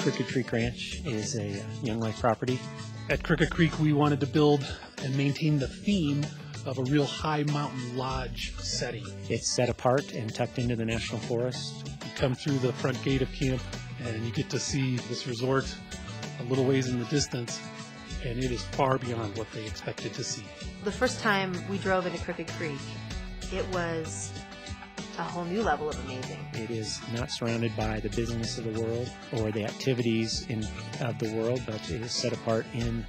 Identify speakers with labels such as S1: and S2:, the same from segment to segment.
S1: Crooked Creek Ranch is a Young Life property.
S2: At Crooked Creek, we wanted to build and maintain the theme of a real high mountain lodge setting.
S1: It's set apart and tucked into the National Forest.
S2: You come through the front gate of camp and you get to see this resort a little ways in the distance, and it is far beyond what they expected to see.
S3: The first time we drove into Crooked Creek, it was a whole new level of amazing.
S1: It is not surrounded by the business of the world or the activities of the world, but it is set apart in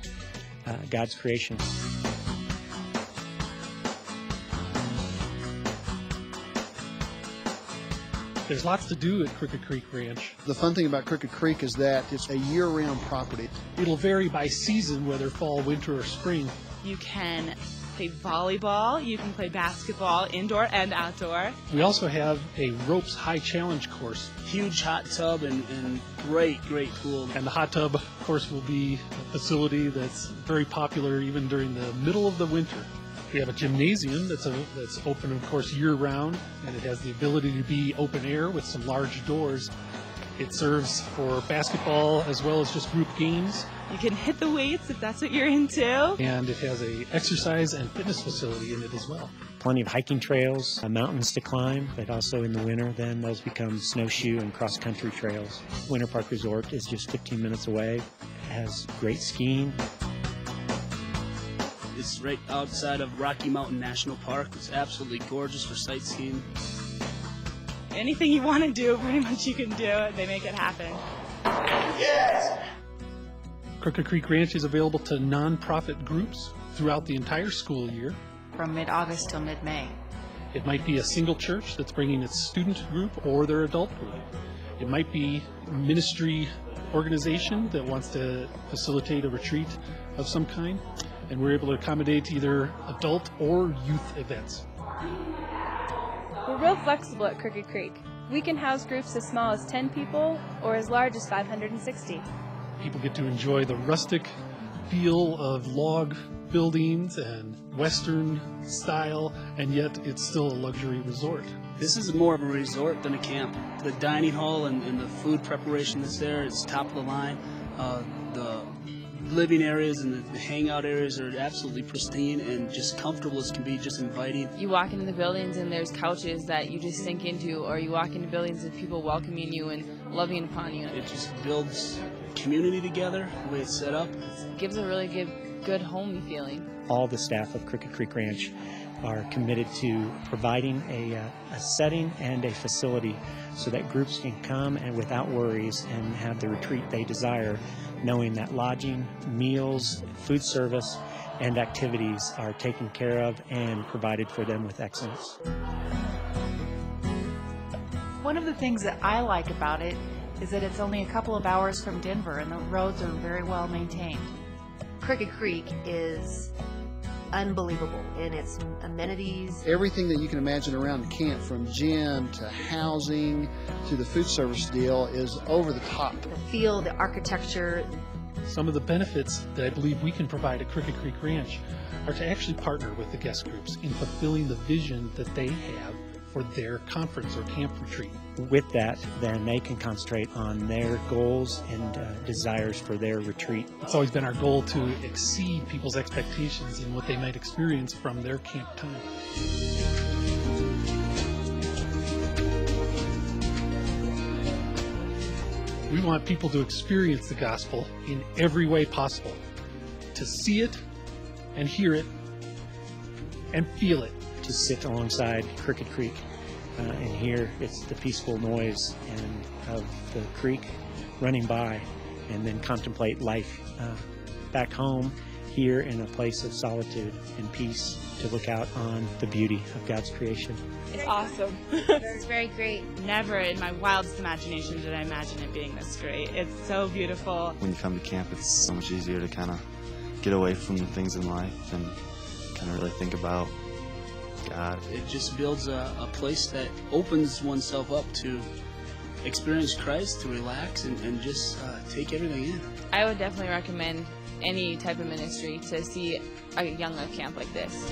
S1: God's creation.
S2: There's lots to do at Crooked Creek Ranch.
S4: The fun thing about Crooked Creek is that it's a year-round property.
S2: It'll vary by season, whether fall, winter, or spring.
S5: You can play volleyball, you can play basketball, indoor and outdoor.
S2: We also have a ropes high challenge course.
S6: Huge hot tub and great pool.
S2: And the hot tub, of course, will be a facility that's very popular even during the middle of the winter. We have a gymnasium that's open, of course, year-round, and it has the ability to be open air with some large doors. It serves for basketball as well as just group games.
S5: You can hit the weights if that's what you're into.
S2: And it has a exercise and fitness facility in it as well.
S1: Plenty of hiking trails, mountains to climb, but also in the winter, then those become snowshoe and cross-country trails. Winter Park Resort is just 15 minutes away. It has great skiing.
S6: It's right outside of Rocky Mountain National Park. It's absolutely gorgeous for sightseeing.
S5: Anything you want to do, pretty much you can do it. They make it happen.
S6: Yes!
S2: Crooked Creek Ranch is available to nonprofit groups throughout the entire school year.
S7: From mid-August till mid-May.
S2: It might be a single church that's bringing its student group or their adult group. It might be a ministry organization that wants to facilitate a retreat of some kind, and we're able to accommodate either adult or youth events.
S8: We're real flexible at Crooked Creek. We can house groups as small as 10 people or as large as 560.
S2: People get to enjoy the rustic feel of log buildings and Western style, and yet it's still a luxury resort.
S6: This is more of a resort than a camp. The dining hall and the food preparation that's there is top of the line. The living areas and the hangout areas are absolutely pristine and just comfortable as can be, just inviting.
S9: You walk into the buildings and there's couches that you just sink into, or you walk into buildings with people welcoming you and loving upon you.
S6: It just builds community together, the way it's set up.
S9: It gives a really good homey feeling.
S1: All the staff of Crooked Creek Ranch are committed to providing a setting and a facility so that groups can come and without worries and have the retreat they desire, knowing that lodging, meals, food service, and activities are taken care of and provided for them with excellence.
S7: One of the things that I like about it is that it's only a couple of hours from Denver and the roads are very well maintained.
S3: Crooked Creek is unbelievable in its amenities.
S4: Everything that you can imagine around the camp, from gym to housing to the food service deal, is over the top.
S3: The feel, the architecture.
S2: Some of the benefits that I believe we can provide at Crooked Creek Ranch are to actually partner with the guest groups in fulfilling the vision that they have for their conference or camp retreat.
S1: With that, then they can concentrate on their goals and desires for their retreat.
S2: It's always been our goal to exceed people's expectations in what they might experience from their camp time. We want people to experience the gospel in every way possible, to see it and hear it and feel it.
S1: To sit alongside Crooked Creek and hear it's the peaceful noise of the creek running by, and then contemplate life back home here in a place of solitude and peace, to look out on the beauty of God's creation.
S5: It's awesome.
S9: It's very great.
S5: Never in my wildest imagination did I imagine it being this great. It's so beautiful.
S10: When you come to camp, it's so much easier to kind of get away from the things in life and kind of really think about God.
S6: It just builds a place that opens oneself up to experience Christ, to relax and just take everything in.
S9: I would definitely recommend any type of ministry to see a Young Life camp like this.